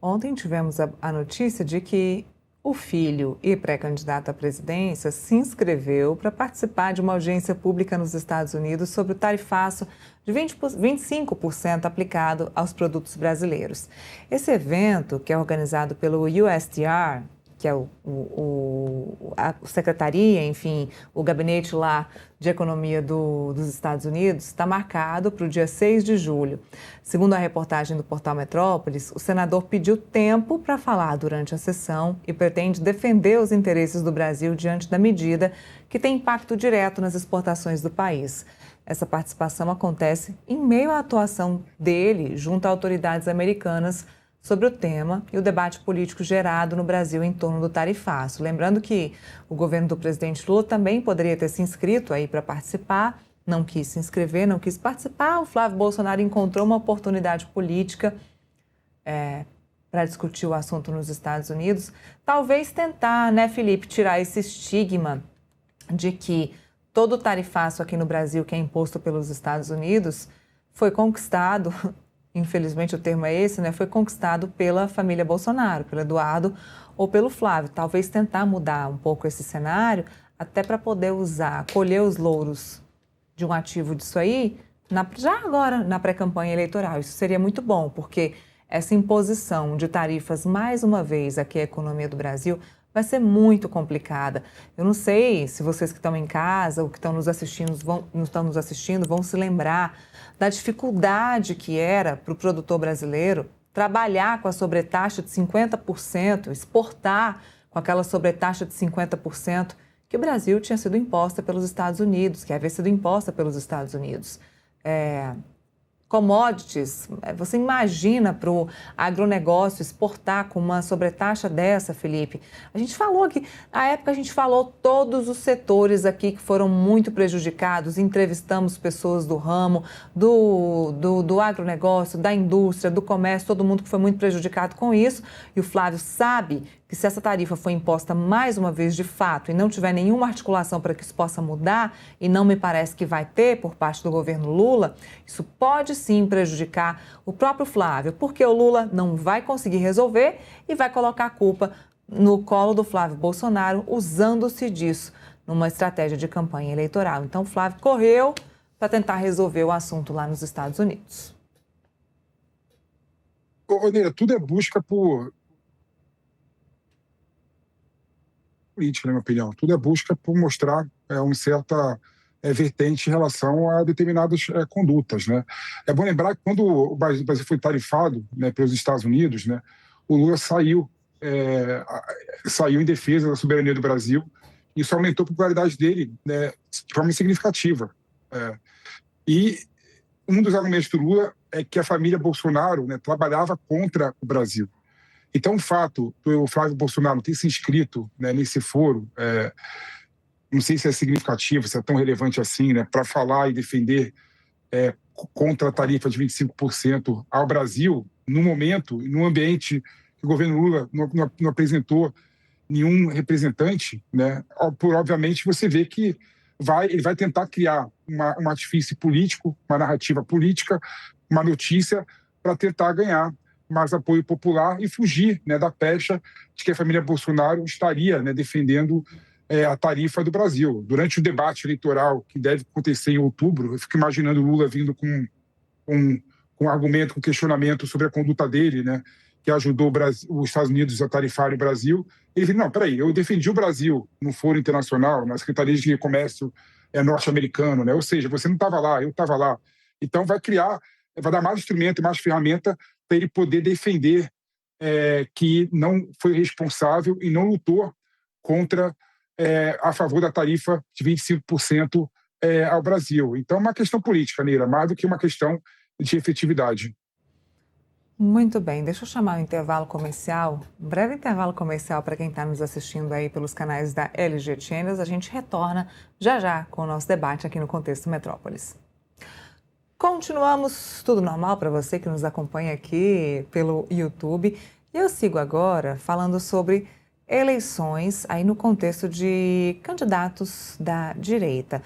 Ontem tivemos a notícia de que o filho e pré-candidato à presidência se inscreveu para participar de uma audiência pública nos Estados Unidos sobre o tarifaço de 25% aplicado aos produtos brasileiros. Esse evento, que é organizado pelo USTR, que é a secretaria, enfim, o gabinete lá de economia dos Estados Unidos, está marcado para o dia 6 de julho. Segundo a reportagem do portal Metrópolis, o senador pediu tempo para falar durante a sessão e pretende defender os interesses do Brasil diante da medida que tem impacto direto nas exportações do país. Essa participação acontece em meio à atuação dele junto a autoridades americanas sobre o tema e o debate político gerado no Brasil em torno do tarifaço. Lembrando que o governo do presidente Lula também poderia ter se inscrito aí para participar, não quis se inscrever, não quis participar. O Flávio Bolsonaro encontrou uma oportunidade política para discutir o assunto nos Estados Unidos. Talvez tentar, né, Felipe, tirar esse estigma de que todo o tarifaço aqui no Brasil que é imposto pelos Estados Unidos foi conquistado, infelizmente o termo é esse, né? Foi conquistado pela família Bolsonaro, pelo Eduardo ou pelo Flávio. Talvez tentar mudar um pouco esse cenário, até para poder colher os louros de um ativo disso aí, já agora, na pré-campanha eleitoral. Isso seria muito bom, porque essa imposição de tarifas, mais uma vez, aqui à economia do Brasil, vai ser muito complicada. Eu não sei se vocês que estão em casa ou que estão nos assistindo vão se lembrar da dificuldade que era para o produtor brasileiro trabalhar com a sobretaxa de 50%, exportar com aquela sobretaxa de 50% que o Brasil tinha sido imposta pelos Estados Unidos, que havia sido imposta pelos Estados Unidos. Commodities, você imagina para o agronegócio exportar com uma sobretaxa dessa, Felipe? A gente falou aqui, na época a gente falou todos os setores aqui que foram muito prejudicados, entrevistamos pessoas do ramo, do agronegócio, da indústria, do comércio, todo mundo que foi muito prejudicado com isso, e o Flávio sabe que se essa tarifa for imposta mais uma vez de fato e não tiver nenhuma articulação para que isso possa mudar, e não me parece que vai ter por parte do governo Lula, isso pode sim prejudicar o próprio Flávio, porque o Lula não vai conseguir resolver e vai colocar a culpa no colo do Flávio Bolsonaro, usando-se disso numa estratégia de campanha eleitoral. Então, o Flávio correu para tentar resolver o assunto lá nos Estados Unidos. Ô, Neira, tudo é busca por política, na minha opinião. Tudo é busca por mostrar uma certa vertente em relação a determinadas condutas, né? É bom lembrar que quando o Brasil foi tarifado, né, pelos Estados Unidos, né, o Lula saiu em defesa da soberania do Brasil. Isso aumentou a popularidade dele, né, de forma significativa. E um dos argumentos do Lula é que a família Bolsonaro, né, trabalhava contra o Brasil. Então, o fato do Flávio Bolsonaro ter se inscrito, né, nesse foro, não sei se é significativo, se é tão relevante assim, né, para falar e defender contra a tarifa de 25% ao Brasil, no momento, num ambiente que o governo Lula não apresentou nenhum representante, né, obviamente você vê que ele vai tentar criar um artifício político, uma narrativa política, uma notícia para tentar ganhar mais apoio popular e fugir, né, da pecha de que a família Bolsonaro estaria, né, defendendo a tarifa do Brasil. Durante o debate eleitoral que deve acontecer em outubro, eu fico imaginando o Lula vindo com um argumento, com questionamento sobre a conduta dele, né, que ajudou os Estados Unidos a tarifar o Brasil. Ele disse, não, peraí, eu defendi o Brasil no Foro Internacional, na Secretaria de Comércio norte-americano, né? Ou seja, você não estava lá, eu estava lá. Então vai dar mais instrumento, mais ferramenta para ele poder defender que não foi responsável e não lutou a favor da tarifa de 25% ao Brasil. Então é uma questão política, Neira, mais do que uma questão de efetividade. Muito bem, deixa eu chamar o intervalo comercial, um breve intervalo comercial para quem está nos assistindo aí pelos canais da LG Channels. A gente retorna já com o nosso debate aqui no Contexto Metrópolis. Continuamos, tudo normal para você que nos acompanha aqui pelo YouTube. E eu sigo agora falando sobre eleições aí no contexto de candidatos da direita.